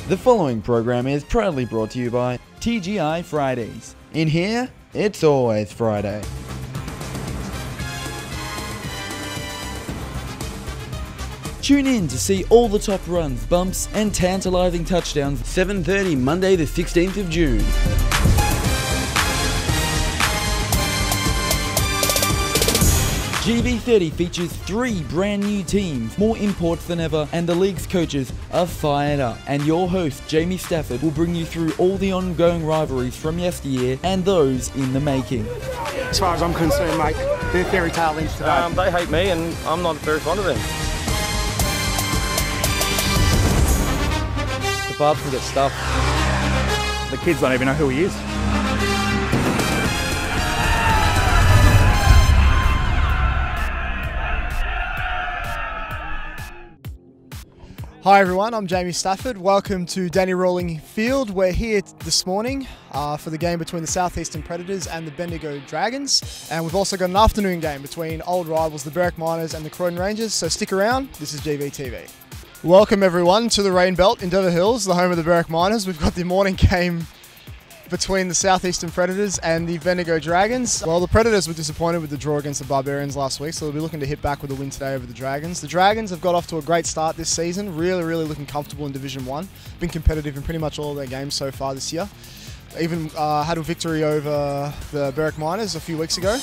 The following program is proudly brought to you by TGI Fridays. In here, it's always Friday. Tune in to see all the top runs, bumps and tantalising touchdowns 7:30 Monday the 16th of June. GV30 features 3 brand new teams, more imports than ever, and the league's coaches are fired up. And your host, Jamie Stafford, will bring you through all the ongoing rivalries from yesteryear and those in the making. As far as I'm concerned, mate, they're fairy tale ends today. They hate me and I'm not very fond of them. The Barbs can get stuffed. The kids don't even know who he is. Hi everyone, I'm Jamie Stafford. Welcome to Danny Rawling Field. We're here this morning for the game between the Southeastern Predators and the Bendigo Dragons. And we've also got an afternoon game between old rivals, the Berwick Miners and the Croydon Rangers. So stick around, this is GVTV. Welcome everyone to the Rain Belt in Dover Hills, the home of the Berwick Miners. We've got the morning game between the Southeastern Predators and the Bendigo Dragons. Well, the Predators were disappointed with the draw against the Barbarians last week, so they'll be looking to hit back with a win today over the Dragons. The Dragons have got off to a great start this season, really looking comfortable in Division 1. Been competitive in pretty much all of their games so far this year. Even had a victory over the Berwick Miners a few weeks ago.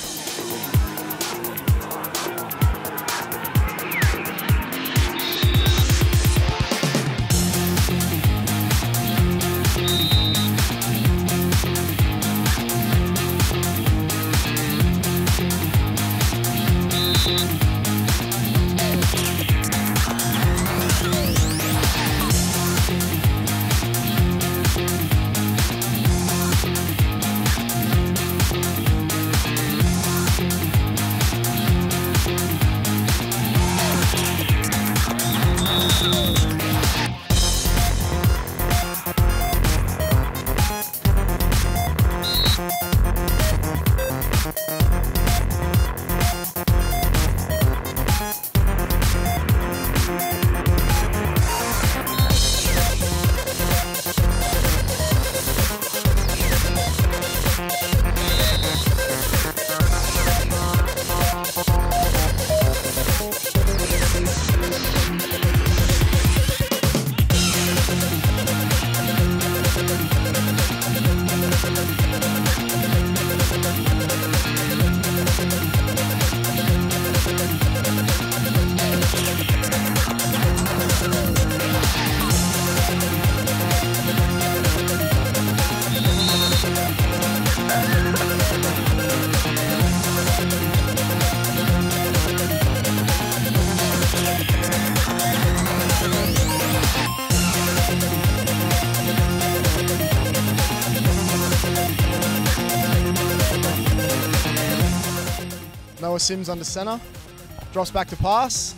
Sims under center, drops back to pass,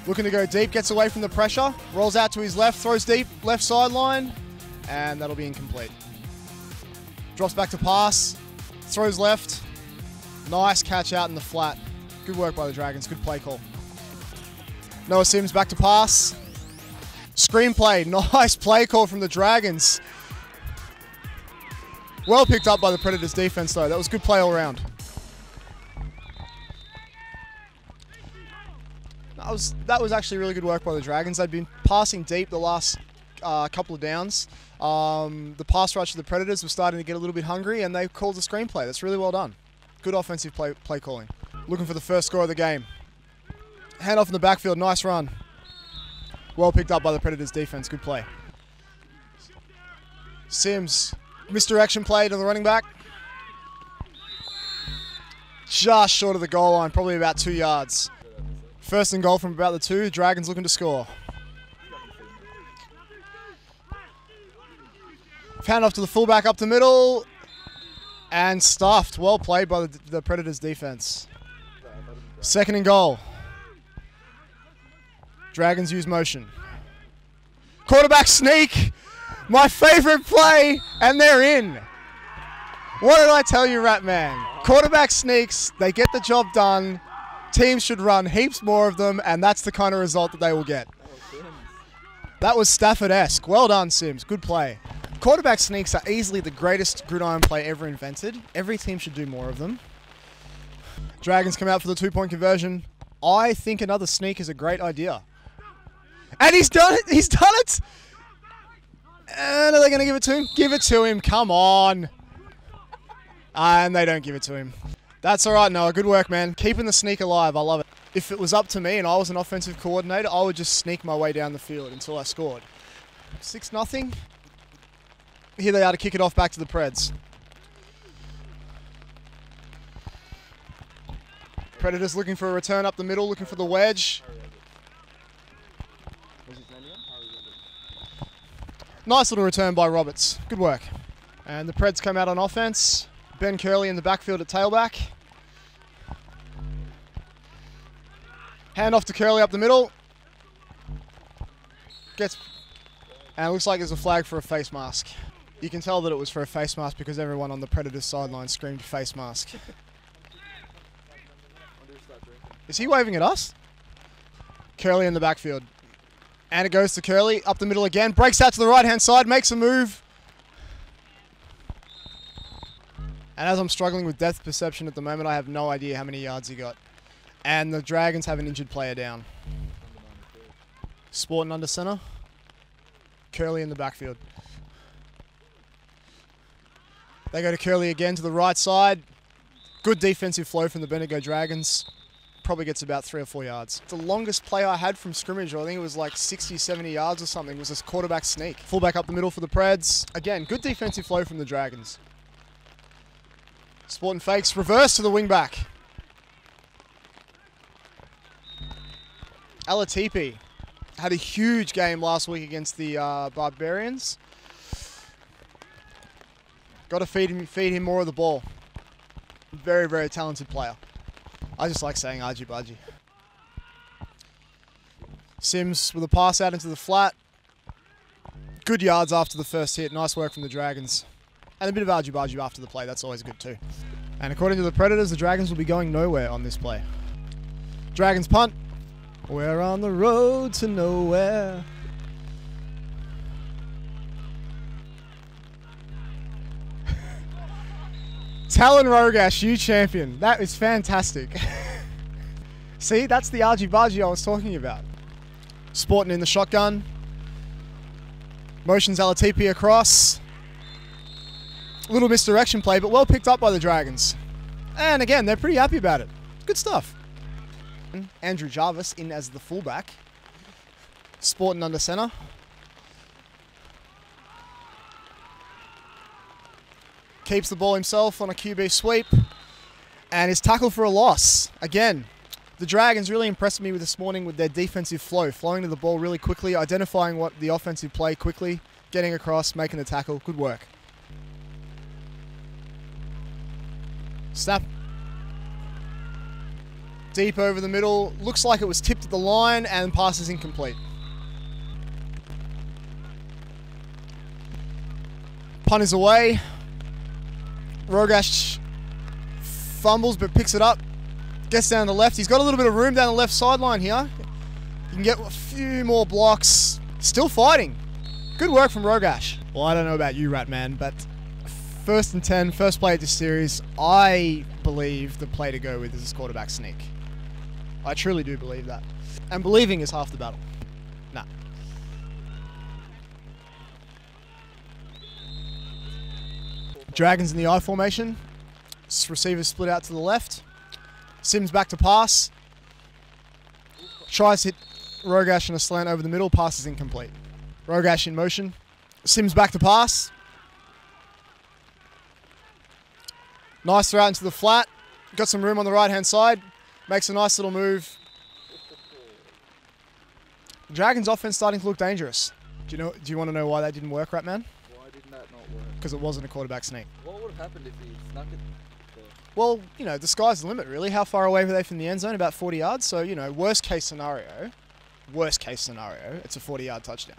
looking to go deep, gets away from the pressure, rolls out to his left, throws deep, left sideline, and that'll be incomplete. Drops back to pass, throws left, nice catch out in the flat. Good work by the Dragons, good play call. Noah Sims back to pass, screenplay, nice play call from the Dragons. Well picked up by the Predators defense though, that was good play all around. That was actually really good work by the Dragons. They'd been passing deep the last couple of downs. The pass rush of the Predators was starting to get a little bit hungry and they called the screenplay. That's really well done. Good offensive play calling. Looking for the first score of the game. Hand off in the backfield, nice run. Well picked up by the Predators defense, good play. Sims, misdirection play to the running back. Just short of the goal line, probably about 2 yards. First and goal from about the 2, Dragons looking to score. Hand off to the fullback up the middle. And stuffed. Well played by the Predators defense. Second and goal. Dragons use motion. Quarterback sneak. My favourite play. And they're in. What did I tell you, Ratman? Quarterback sneaks. They get the job done. Teams should run heaps more of them, and that's the kind of result that they will get. That was Stafford-esque. Well done, Sims. Good play. Quarterback sneaks are easily the greatest gridiron play ever invented. Every team should do more of them. Dragons come out for the 2-point conversion. I think another sneak is a great idea. And he's done it! He's done it! And are they going to give it to him? Give it to him. Come on. And they don't give it to him. That's all right, Noah. Good work, man. Keeping the sneak alive. I love it. If it was up to me and I was an offensive coordinator, I would just sneak my way down the field until I scored. 6-0. Here they are to kick it off back to the Preds. Predators looking for a return up the middle, looking for the wedge. Nice little return by Roberts. Good work. And the Preds come out on offense. Ben Curley in the backfield at tailback. Hand off to Curley up the middle. And it looks like there's a flag for a face mask. You can tell that it was for a face mask because everyone on the Predators sideline screamed face mask. Is he waving at us? Curley in the backfield. And it goes to Curley, up the middle again. Breaks out to the right-hand side, makes a move. And as I'm struggling with depth perception at the moment, I have no idea how many yards he got. And the Dragons have an injured player down. Sporting under center. Curley in the backfield. They go to Curley again to the right side. Good defensive flow from the Bendigo Dragons. Probably gets about 3 or 4 yards. The longest play I had from scrimmage, I think it was like 60, 70 yards or something, was this quarterback sneak. Fullback up the middle for the Preds. Again, good defensive flow from the Dragons. Sporting fakes, reverse to the wingback. Alatipi had a huge game last week against the Barbarians. Got to feed him more of the ball. Very, very talented player. I just like saying argy bargy. Sims with a pass out into the flat. Good yards after the first hit. Nice work from the Dragons. And a bit of argy bargy after the play. That's always good too. And according to the Predators, the Dragons will be going nowhere on this play. Dragons punt. We're on the road to nowhere. Talon Rogash, you champion. That is fantastic. See, that's the argy-bargy I was talking about. Sporting in the shotgun. Motions Alatipi across. Little misdirection play, but well picked up by the Dragons. And again, they're pretty happy about it. Good stuff. Andrew Jarvis in as the fullback. Sporting under center. Keeps the ball himself on a QB sweep. And is tackled for a loss. Again, the Dragons really impressed me with this morning with their defensive flow. Flowing to the ball really quickly, identifying what the offensive play quickly, getting across, making the tackle. Good work. Snap. Deep over the middle. Looks like it was tipped at the line and pass is incomplete. Punt is away. Rogash fumbles but picks it up. Gets down the left. He's got a little bit of room down the left sideline here. You can get a few more blocks. Still fighting. Good work from Rogash. Well, I don't know about you, Ratman, but 1st and 10, first play of this series, I believe the play to go with is this quarterback sneak. I truly do believe that. And believing is half the battle. Nah. Dragons in the I formation. Receivers split out to the left. Sims back to pass. Tries to hit Rogash on a slant over the middle. Pass is incomplete. Rogash in motion. Sims back to pass. Nice throw out into the flat. Got some room on the right-hand side. Makes a nice little move. Dragons offense starting to look dangerous. Do you want to know why that didn't work, Ratman? Why did that not work? Because it wasn't a quarterback sneak. What would have happened if he snuck it there? Well, you know, the sky's the limit, really. How far away were they from the end zone? About 40 yards. So, you know, worst case scenario, it's a 40-yard touchdown.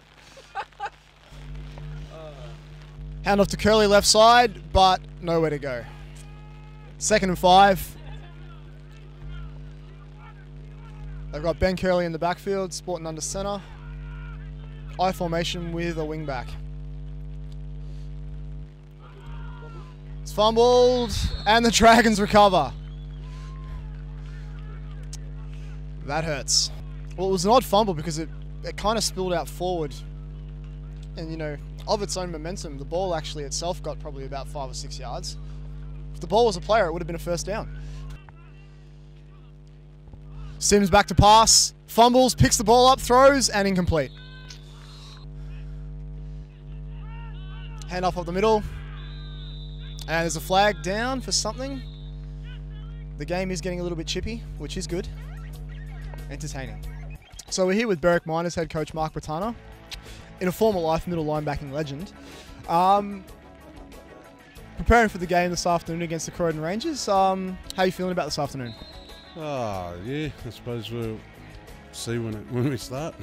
Hand off to Curley left side, but nowhere to go. 2nd and 5. They've got Ben Curley in the backfield, sporting under center. I formation with a wing back. It's fumbled, and the Dragons recover. That hurts. Well, it was an odd fumble because it kind of spilled out forward. And, you know, of its own momentum, the ball actually itself got probably about 5 or 6 yards. If the ball was a player, it would have been a first down. Sims back to pass, fumbles, picks the ball up, throws, and incomplete. Hand off the middle. And there's a flag down for something. The game is getting a little bit chippy, which is good. Entertaining. So we're here with Berwick Miners head coach Mark Bratana, in a former life middle linebacking legend. Preparing for the game this afternoon against the Croydon Rangers. How are you feeling about this afternoon? Yeah, I suppose we'll see when we start.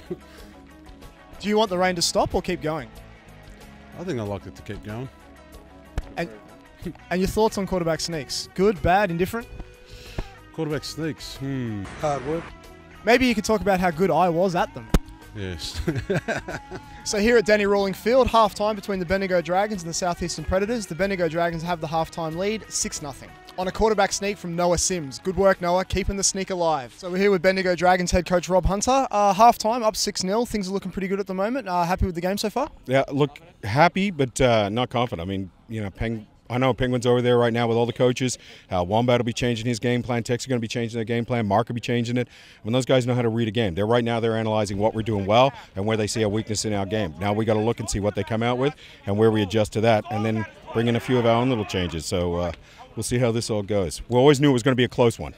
Do you want the rain to stop or keep going? I think I'd like it to keep going. And your thoughts on quarterback sneaks? Good, bad, indifferent? Quarterback sneaks. Hard work. Maybe you could talk about how good I was at them. Yes. So here at Denny Rawling Field, half-time between the Bendigo Dragons and the Southeastern Predators. The Bendigo Dragons have the half-time lead, 6-0. On a quarterback sneak from Noah Sims. Good work, Noah, keeping the sneak alive. So we're here with Bendigo Dragons head coach Rob Hunter. Half-time, up 6-0. Things are looking pretty good at the moment. Happy with the game so far? Yeah, look, happy, but not confident. I mean, you know, I know Penguin's over there right now with all the coaches. Wombat will be changing his game plan. Tex are going to be changing their game plan. Mark will be changing it. When those guys know how to read a game, they're analyzing what we're doing well and where they see a weakness in our game. Now we got to look and see what they come out with and where we adjust to that, and then bring in a few of our own little changes. So we'll see how this all goes. We always knew it was going to be a close one.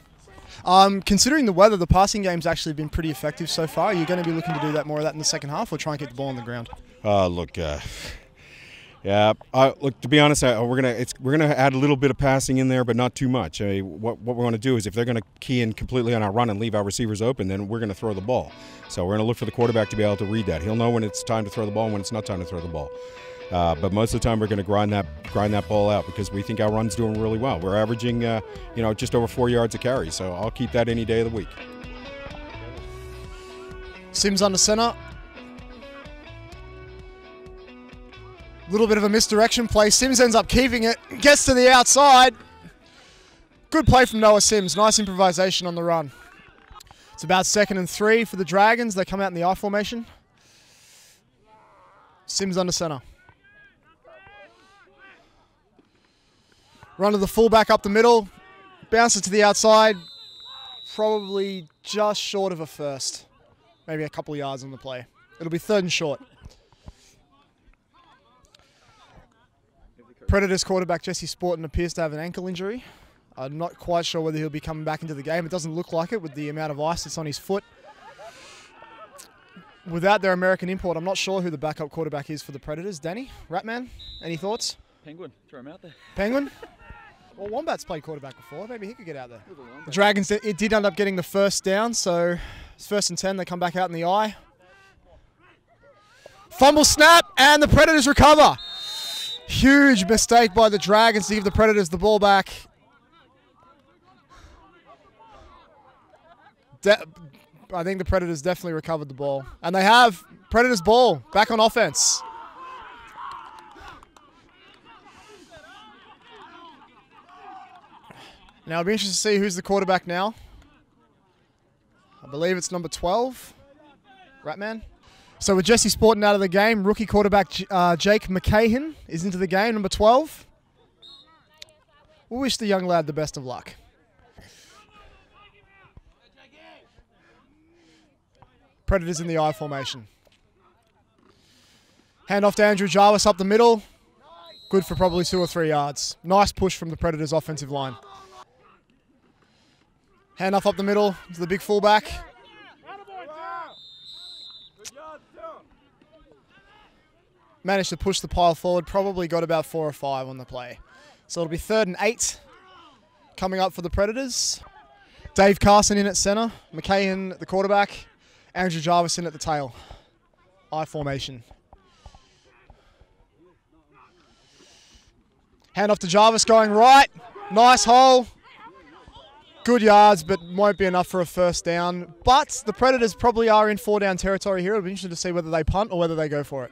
Considering the weather, the passing game's actually been pretty effective so far. Are you going to be looking to do that more of that in the second half, or try and get the ball on the ground? Yeah, look. To be honest, we're gonna add a little bit of passing in there, but not too much. I mean, what we're going to do is if they're going to key in completely on our run and leave our receivers open, then we're going to throw the ball. So we're going to look for the quarterback to be able to read that. He'll know when it's time to throw the ball and when it's not time to throw the ball. But most of the time we're going to grind that ball out because we think our run's doing really well. We're averaging, just over 4 yards a carry. So I'll keep that any day of the week. Sims under center. Little bit of a misdirection play. Sims ends up keeping it, gets to the outside. Good play from Noah Sims. Nice improvisation on the run. It's about 2nd and 3 for the Dragons. They come out in the I formation. Sims under center. Run to the fullback up the middle. Bounces to the outside. Probably just short of a first. Maybe a couple of yards on the play. It'll be 3rd and short. Predators quarterback Jesse Sporton appears to have an ankle injury. I'm not quite sure whether he'll be coming back into the game. It doesn't look like it with the amount of ice that's on his foot. Without their American import, I'm not sure who the backup quarterback is for the Predators. Danny, Ratman, any thoughts? Penguin, throw him out there. Penguin? Well, Wombat's played quarterback before. Maybe he could get out there. The Dragons, it did end up getting the first down, so it's 1st and 10. They come back out in the I. Fumble snap, and the Predators recover. Huge mistake by the Dragons to give the Predators the ball back. I think the Predators definitely recovered the ball. And they have. Predators ball back on offense. Now I'll be interested to see who's the quarterback now. I believe it's number 12. Ratman. So with Jesse Sporton out of the game, rookie quarterback Jake McCahan is into the game, number 12. We wish the young lad the best of luck. Predators in the I formation. Hand off to Andrew Jarvis up the middle. Good for probably 2 or 3 yards. Nice push from the Predators offensive line. Hand off up the middle to the big fullback. Managed to push the pile forward, probably got about 4 or 5 on the play. So it'll be 3rd and 8 coming up for the Predators. Dave Carson in at center, McCahan the quarterback, Andrew Jarvis in at the tail. I formation. Hand off to Jarvis going right. Nice hole. Good yards, but won't be enough for a first down. But the Predators probably are in 4-down territory here. It'll be interesting to see whether they punt or whether they go for it.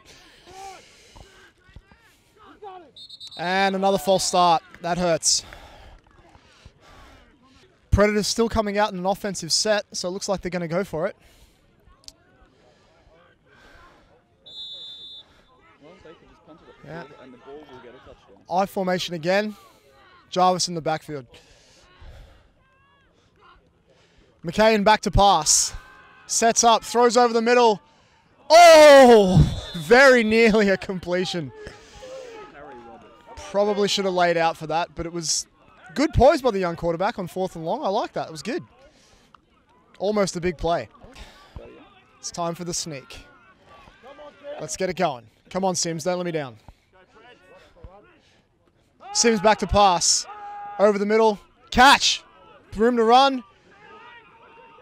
And another false start. That hurts. Predators still coming out in an offensive set, so it looks like they're going to go for it. Yeah. And the ball will get a touchdown. I formation again. Jarvis in the backfield. McKayen back to pass. Sets up, throws over the middle. Oh! Very nearly a completion. Probably should have laid out for that, but it was good poise by the young quarterback on 4th and long. I like that. It was good. Almost a big play. It's time for the sneak. Let's get it going. Come on, Sims. Don't let me down. Sims back to pass. Over the middle. Catch. Room to run.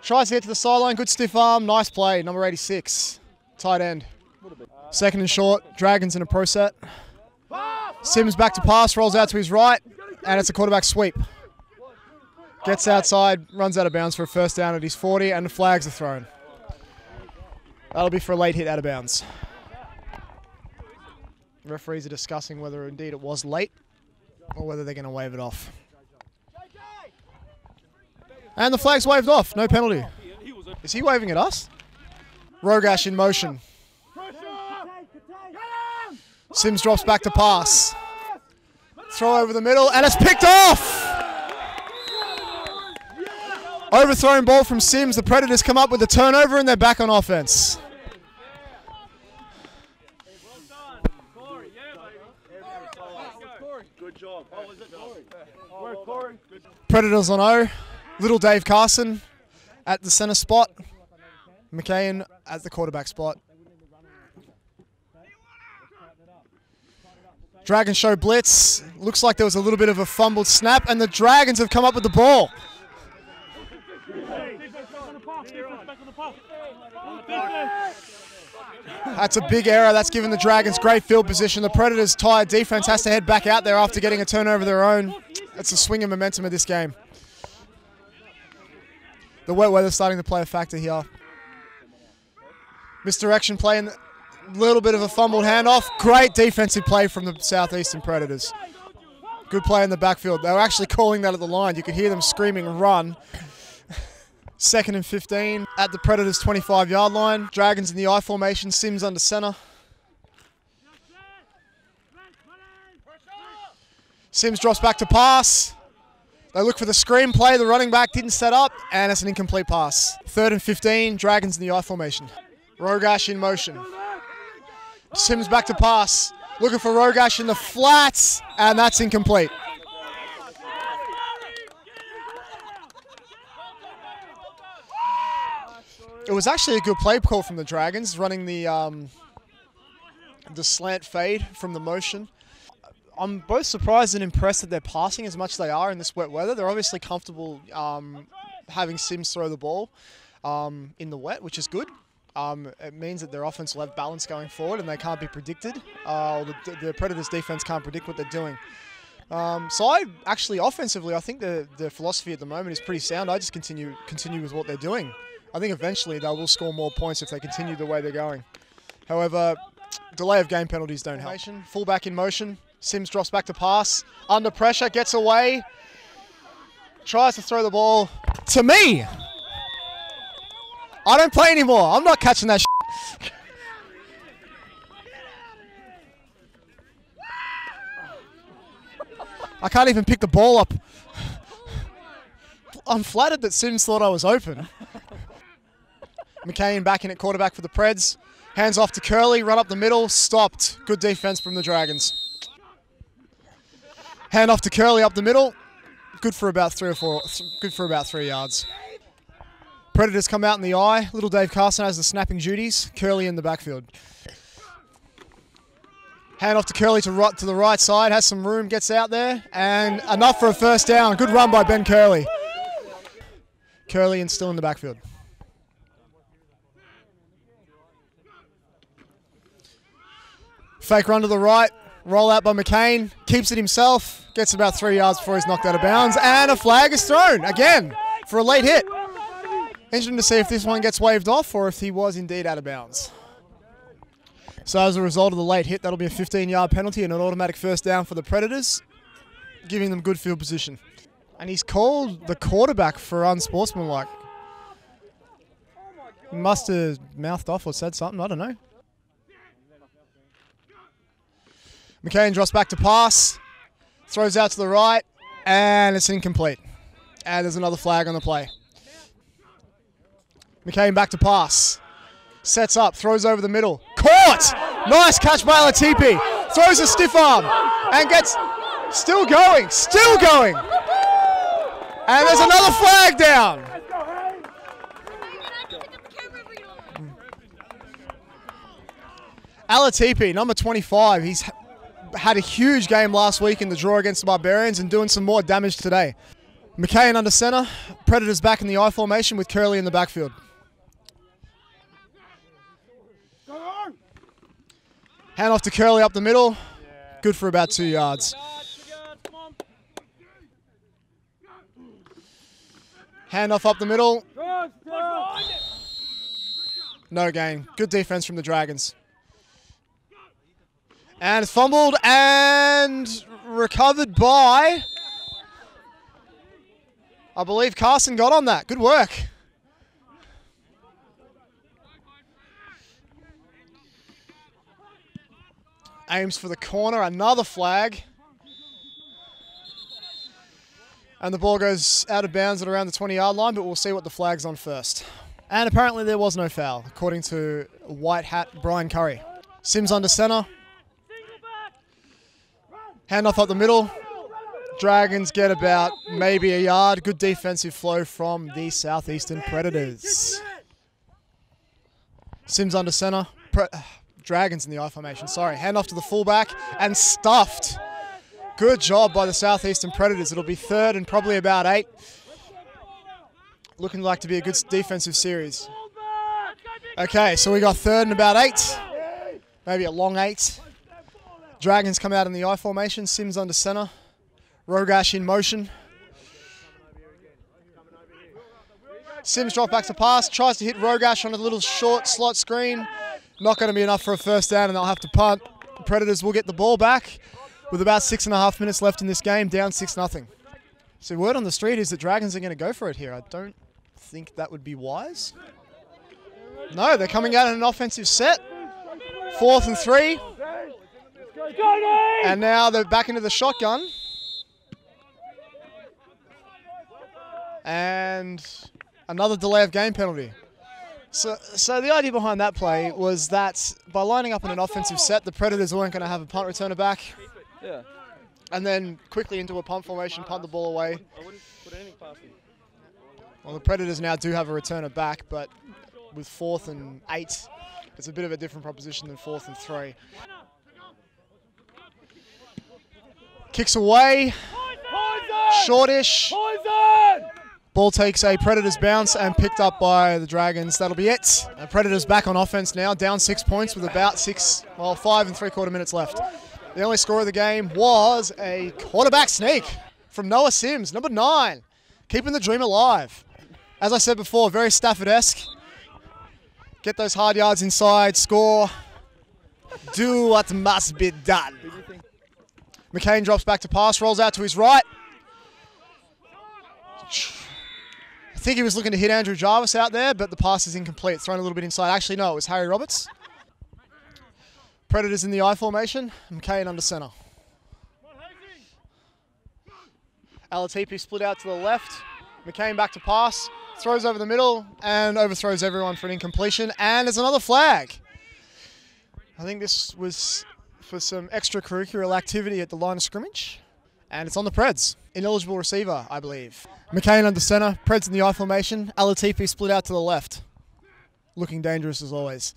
Tries to get to the sideline. Good stiff arm. Nice play. Number 86. Tight end. 2nd and short. Dragons in a pro set. Sims back to pass. Rolls out to his right. And it's a quarterback sweep. Gets outside. Runs out of bounds for a first down at his 40. And the flags are thrown. That'll be for a late hit out of bounds. Referees are discussing whether indeed it was late or whether they're going to wave it off. And the flag's waved off. No penalty. Is he waving at us? Rogash in motion. Sims drops back to pass. Throw over the middle, and it's picked off! Overthrown ball from Sims. The Predators come up with the turnover, and they're back on offense. Predators on O. Little Dave Carson at the centre spot. McKayen at the quarterback spot. Dragons show blitz. Looks like there was a little bit of a fumbled snap, and the Dragons have come up with the ball. That's a big error. That's given the Dragons great field position. The Predators' tired defense has to head back out there after getting a turnover of their own. That's the swing and momentum of this game. The wet weather's starting to play a factor here. Misdirection play and a little bit of a fumbled handoff. Great defensive play from the Southeastern Predators. Good play in the backfield. They were actually calling that at the line. You could hear them screaming, run. 2nd and 15 at the Predators' 25-yard line. Dragons in the I formation. Sims under center. Sims drops back to pass. They look for the screen play. The running back didn't set up, and it's an incomplete pass. 3rd and 15. Dragons in the I formation. Rogash in motion. Sims back to pass. Looking for Rogash in the flats, and that's incomplete. It was actually a good play call from the Dragons, running the slant fade from the motion. I'm both surprised and impressed that they're passing as much as they are in this wet weather. They're obviously comfortable having Sims throw the ball in the wet, which is good. It means that their offense will have balance going forward and they can't be predicted. The Predators' defense can't predict what they're doing. So offensively, I think the philosophy at the moment is pretty sound. I just continue with what they're doing. I think eventually they will score more points if they continue the way they're going. However, delay of game penalties don't help. Fullback in motion. Sims drops back to pass. Under pressure, gets away. Tries to throw the ball to me. I don't play anymore. I'm not catching that shit. I can't even pick the ball up. I'm flattered that Sims thought I was open. McKayen back in at quarterback for the Preds. Hands off to Curley, run up the middle, stopped. Good defense from the Dragons. Hand off to Curley up the middle. Good for about 3 yards. Predators come out in the eye. Little Dave Carson has the snapping duties. Curley in the backfield. Hand off to Curley to the right side. Has some room, gets out there. And enough for a first down. Good run by Ben Curley. Curley and still in the backfield. Fake run to the right. Roll out by McCain, keeps it himself, gets about 3 yards before he's knocked out of bounds, and a flag is thrown again for a late hit. Interesting to see if this one gets waved off or if he was indeed out of bounds. So as a result of the late hit, that'll be a 15-yard penalty and an automatic first down for the Predators, giving them good field position. And he's called the quarterback for unsportsmanlike. He must have mouthed off or said something, I don't know. McCain drops back to pass, throws out to the right, and it's incomplete. And there's another flag on the play. McCain back to pass, sets up, throws over the middle. Caught! Nice catch by Latipi. Throws a stiff arm and gets still going. And there's another flag down. Alatipi, number 25, he's had a huge game last week in the draw against the Barbarians and doing some more damage today. McCain under centre, Predators back in the I formation with Curley in the backfield. Hand off to Curley up the middle, good for about 2 yards. Hand off up the middle. No gain. Good defense from the Dragons. And it's fumbled and recovered by, I believe Carson got on that. Good work. Aims for the corner, another flag. And the ball goes out of bounds at around the 20-yard line, but we'll see what the flag's on first. And apparently there was no foul, according to white hat Brian Curry. Sims under centre. Handoff up the middle. Dragons get about maybe a yard. Good defensive flow from the Southeastern Predators. Sims under centre. Dragons in the I formation, sorry. Handoff to the fullback and stuffed. Good job by the Southeastern Predators. It'll be third and probably about 8. Looking like to be a good defensive series. Okay, so we got third and about 8. Maybe a long 8. Dragons come out in the I formation. Sims under centre. Rogash in motion. Sims drop back to pass. Tries to hit Rogash on a little short slot screen. Not going to be enough for a first down and they'll have to punt. The Predators will get the ball back with about 6.5 minutes left in this game, down 6-0. So word on the street is that Dragons are going to go for it here. I don't think that would be wise. No, they're coming out in an offensive set. 4th and 3. And now they're back into the shotgun. And another delay of game penalty. So the idea behind that play was that by lining up in an offensive set, the Predators weren't going to have a punt returner back. Yeah. And then quickly into a punt formation, punt the ball away. I wouldn't put anything past him. Well, the Predators now do have a returner back, but with 4th and 8, it's a bit of a different proposition than 4th and 3. Kicks away. Shortish. Ball takes a Predators bounce and picked up by the Dragons. That'll be it. The Predators back on offense now, down 6 points with about 5 3/4 minutes left. The only score of the game was a quarterback sneak from Noah Sims, number 9, keeping the dream alive. As I said before, very Stafford-esque. Get those hard yards inside, score, do what must be done. McCain drops back to pass, rolls out to his right. I think he was looking to hit Andrew Jarvis out there, but the pass is incomplete. Thrown a little bit inside. Actually, no, it was Harry Roberts. Predators in the I formation. McCain under centre. Alatipi split out to the left. McCain back to pass. Throws over the middle and overthrows everyone for an incompletion. And there's another flag. I think this was for some extracurricular activity at the line of scrimmage. And it's on the Preds. Ineligible receiver, I believe. McCain under centre. Preds in the I formation. Alatipi split out to the left. Looking dangerous as always.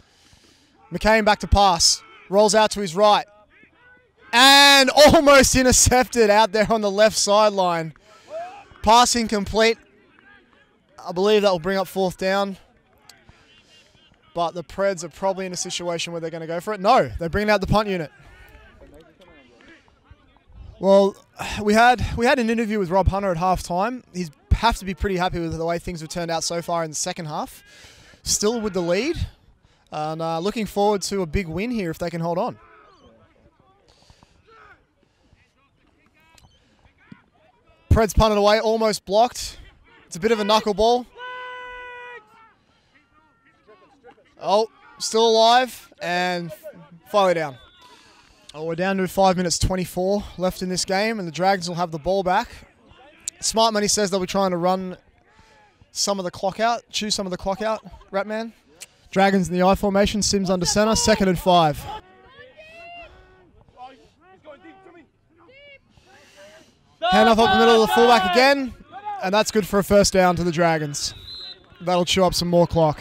McCain back to pass. Rolls out to his right. And almost intercepted out there on the left sideline. Pass incomplete. I believe that will bring up 4th down. But the Preds are probably in a situation where they're going to go for it. No, they're bringing out the punt unit. Well, we had an interview with Rob Hunter at half-time. He's have to be pretty happy with the way things have turned out so far in the second half. Still with the lead, and looking forward to a big win here if they can hold on. Preds punted away, almost blocked. It's a bit of a knuckleball. Oh, still alive, and finally down. Oh, we're down to 5 minutes 24 left in this game, and the Dragons will have the ball back. Smart Money says they'll be trying to run some of the clock out, chew some of the clock out, Ratman. Dragons in the I formation, Sims under center, 2nd and 5. Hand off up the middle of the fullback again, and that's good for a first down to the Dragons. That'll chew up some more clock.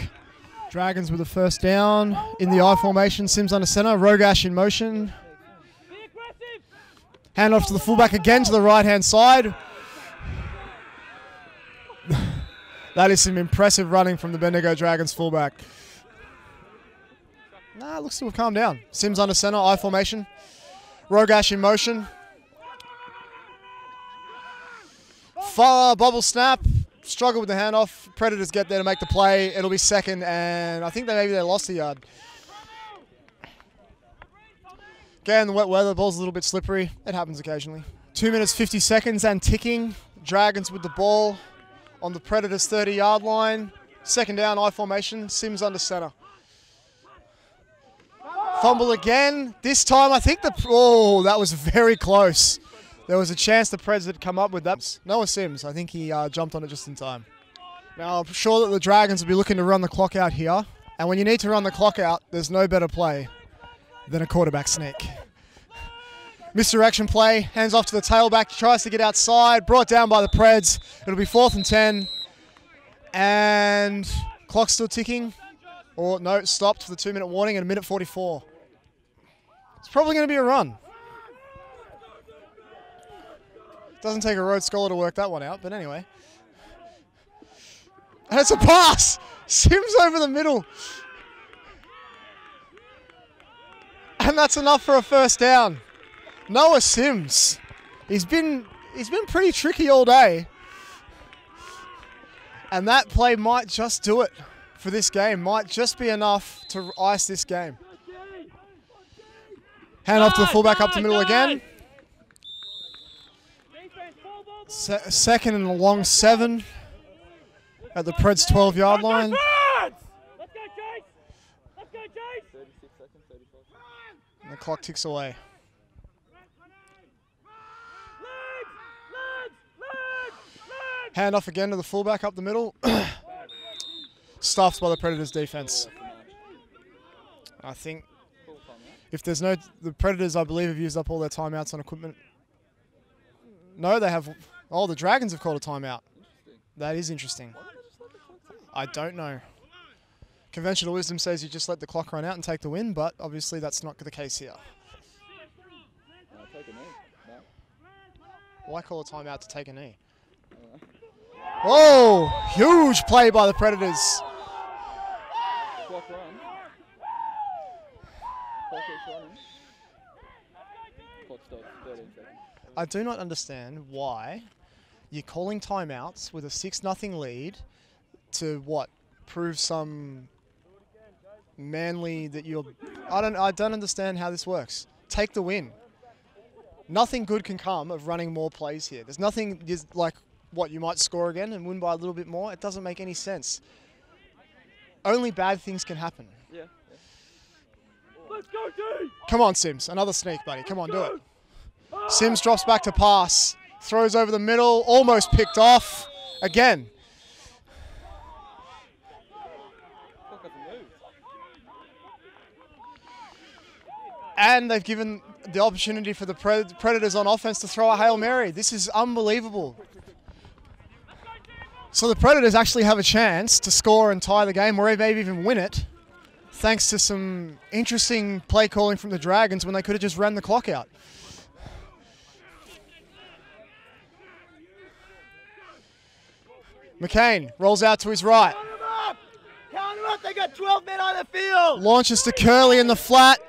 Dragons with a first down in the I formation, Sims under center, Rogash in motion. Hand off to the fullback again to the right-hand side. That is some impressive running from the Bendigo Dragons fullback. Nah, looks to have calmed down. Sims under center, I formation. Rogash in motion. Bobble snap. Struggle with the handoff. Predators get there to make the play. It'll be 2nd, and I think maybe they lost a yard. Again, the wet weather, the ball's a little bit slippery. It happens occasionally. 2 minutes 50 seconds and ticking. Dragons with the ball on the Predators' 30-yard line. 2nd down, I formation. Sims under center. Fumble again. This time, I think oh, that was very close. There was a chance the Preds had come up with that. Noah Sims, I think he jumped on it just in time. Now, I'm sure that the Dragons will be looking to run the clock out here. And when you need to run the clock out, there's no better play than a quarterback sneak. Misdirection play, hands off to the tailback, tries to get outside, brought down by the Preds. It'll be 4th and 10. And clock's still ticking. Or no, stopped for the 2-minute warning at 1:44. It's probably going to be a run. Doesn't take a Rhodes Scholar to work that one out, but anyway. And it's a pass! Sims over the middle. And that's enough for a first down. Noah Sims. He's been pretty tricky all day. And that play might just do it for this game. Might just be enough to ice this game. Hand off to the fullback up the middle again. 2nd and a long 7 at the Preds 12-yard line. And the clock ticks away. Hand off again to the fullback up the middle. Stuffed by the Predators defense. I think if there's no... The Predators, I believe, have used up all their timeouts on equipment. No, they have... Oh, the Dragons have called a timeout. That is interesting. I don't know. Conventional wisdom says you just let the clock run out and take the win, but obviously that's not the case here. Why call a timeout to take a knee? Oh, huge play by the Predators. Clock run. Clock keeps running. Clock stops. 13 seconds. I do not understand why you're calling timeouts with a 6-0 lead to what? Prove some manly that you're... I don't understand how this works. Take the win. Nothing good can come of running more plays here. There's nothing like what you might score again and win by a little bit more. It doesn't make any sense. Only bad things can happen. Yeah. Let's go, dude! Come on, Sims. Another sneak, buddy. Come on, do it. Sims drops back to pass. Throws over the middle. Almost picked off. Again. And they've given the opportunity for the Predators on offense to throw a Hail Mary. This is unbelievable. So the Predators actually have a chance to score and tie the game, or maybe even win it, thanks to some interesting play calling from the Dragons when they could have just ran the clock out. McCain rolls out to his right. Count them up. They got 12 men on the field. Launches to Curley in the flat.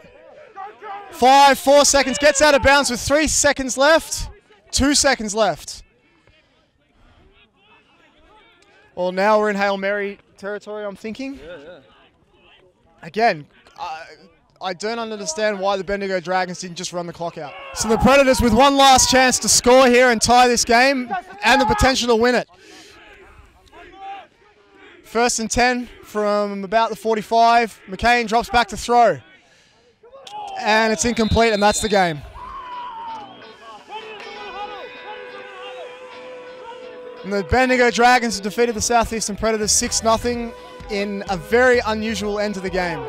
5, 4 seconds, gets out of bounds with 3 seconds left. 2 seconds left. Well, now we're in Hail Mary territory, I'm thinking. Yeah. Again, I don't understand why the Bendigo Dragons didn't just run the clock out. So the Predators with one last chance to score here and tie this game and the potential to win it. 1st and 10 from about the 45. McCain drops back to throw. And it's incomplete, and that's the game. And the Bendigo Dragons have defeated the Southeastern Predators 6-0 in a very unusual end to the game.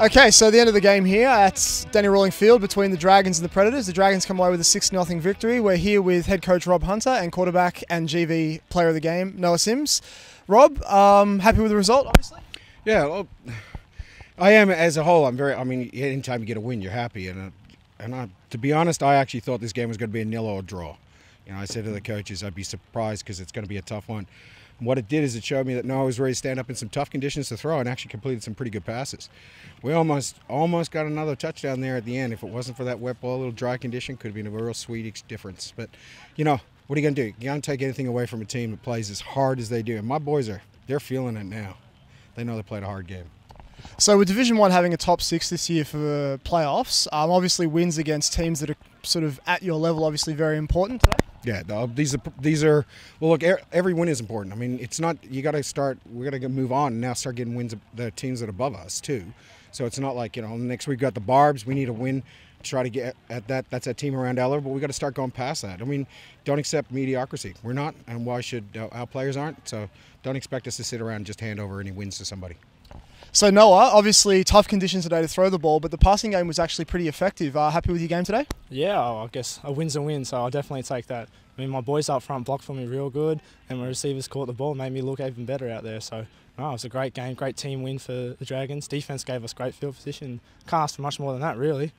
Okay, so the end of the game here at Danny Rawling Field between the Dragons and the Predators. The Dragons come away with a 6-0 victory. We're here with head coach Rob Hunter and quarterback and GV player of the game, Noah Sims. Rob, happy with the result, obviously? Yeah, well, I am as a whole. Anytime you get a win, you're happy. And to be honest, I actually thought this game was going to be a nil or a draw. You know, I said to the coaches, I'd be surprised because it's going to be a tough one. And what it did is it showed me that Noah was ready to stand up in some tough conditions to throw and actually completed some pretty good passes. We almost got another touchdown there at the end. If it wasn't for that wet ball, a little dry condition, could have been a real sweet difference. But, you know, what are you going to do? You can't take anything away from a team that plays as hard as they do. And my boys they're feeling it now. They know they played a hard game. So with Division 1 having a top 6 this year for playoffs, obviously wins against teams that are sort of at your level, obviously very important today. Yeah, no, these are. Well, look, every win is important. I mean, it's not. You got to start. We got to move on and now start getting wins. The teams that are above us too. So it's not like, you know, next week we got the Barbs. We need a win to try to get at that. That's that team around Eller, but we got to start going past that. I mean, don't accept mediocrity. We're not, and why should our players aren't? So don't expect us to sit around and just hand over any wins to somebody. So Noah, obviously tough conditions today to throw the ball, but the passing game was actually pretty effective. Happy with your game today? Yeah, I guess a win's a win, so I'll definitely take that. I mean, my boys up front blocked for me real good, and my receivers caught the ball, made me look even better out there. So, no, it was a great game, great team win for the Dragons. Defense gave us great field position. Can't ask for much more than that, really.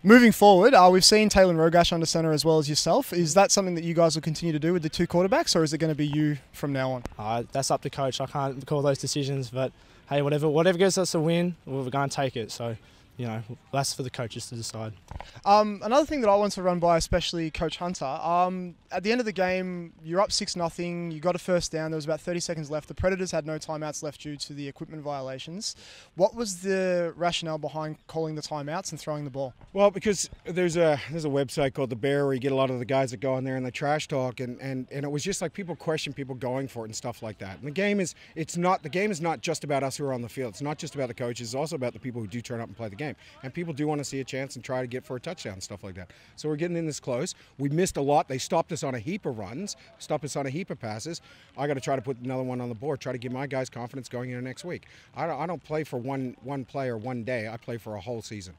Moving forward, we've seen Taylor Rogash under centre as well as yourself. Is that something that you guys will continue to do with the two quarterbacks, or is it going to be you from now on? That's up to coach. I can't call those decisions, but hey, whatever gives us a win, we're going to take it. So, you know, that's for the coaches to decide. Another thing that I want to run by, especially Coach Hunter, at the end of the game, you're up 6-0, you got a first down, there was about 30 seconds left. The Predators had no timeouts left due to the equipment violations. What was the rationale behind calling the timeouts and throwing the ball? Well, because there's a website called The Bear where you get a lot of the guys that go on there and they trash talk, and it was just like people question people going for it and stuff like that. And the game is not just about us who are on the field. It's not just about the coaches. It's also about the people who do turn up and play the game. And people do want to see a chance and try to get for a touchdown and stuff like that. So we're getting in this close. We missed a lot. They stopped us on a heap of runs, stopped us on a heap of passes. I got to try to put another one on the board, try to give my guys confidence going into next week. I don't play for one play or one day. I play for a whole season.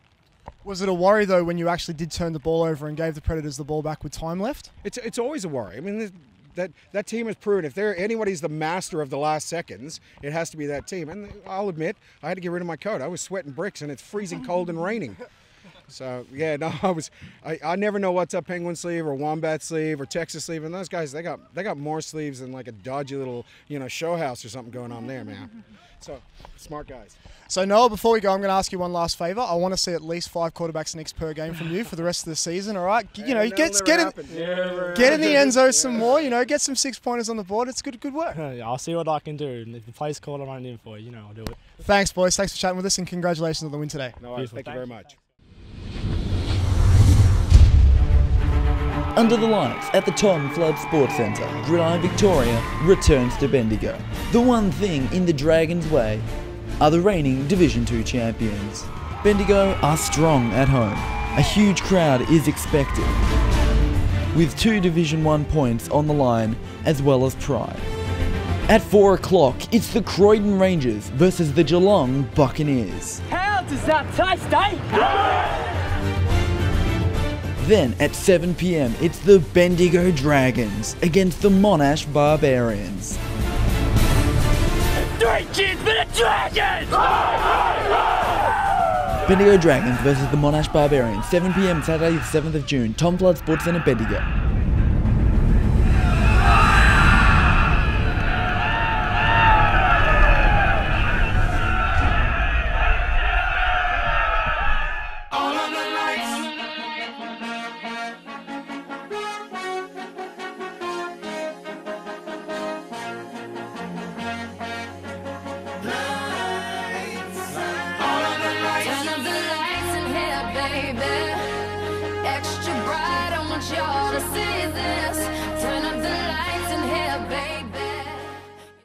Was it a worry, though, when you actually did turn the ball over and gave the Predators the ball back with time left? It's always a worry. I mean, that team has proven if anybody's the master of the last seconds, it has to be that team. And I'll admit, I had to get rid of my coat. I was sweating bricks, and it's freezing cold and raining. So yeah, no, I never know what's up Penguin sleeve or Wombat sleeve or Texas sleeve, and those guys they got more sleeves than like a dodgy little show house or something going on there, man. So, smart guys. So Noah, before we go, I'm going to ask you one last favour. I want to see at least 5 quarterback sneaks per game from you for the rest of the season. All right, get in the end zone some more. Get some 6-pointers on the board. It's good work. Yeah, I'll see what I can do. And if the play's called, I'm running in for you. I'll do it. Thanks, boys. Thanks for chatting with us, and congratulations on the win today. No worries. Thank you very much. Under the lights at the Tom Flood Sports Centre, Gridiron Victoria returns to Bendigo. The one thing in the Dragons' way are the reigning Division 2 champions. Bendigo are strong at home. A huge crowd is expected, with 2 Division 1 points on the line as well as pride. At 4 o'clock, it's the Croydon Rangers versus the Geelong Buccaneers. How does that taste, eh? Then at 7 PM, it's the Bendigo Dragons against the Monash Barbarians. 3 cheers for the Dragons! Bendigo Dragons versus the Monash Barbarians, 7 PM Saturday the 7th of June, Tom Flood Sports Centre, Bendigo. Extra bright, I want y'all to see.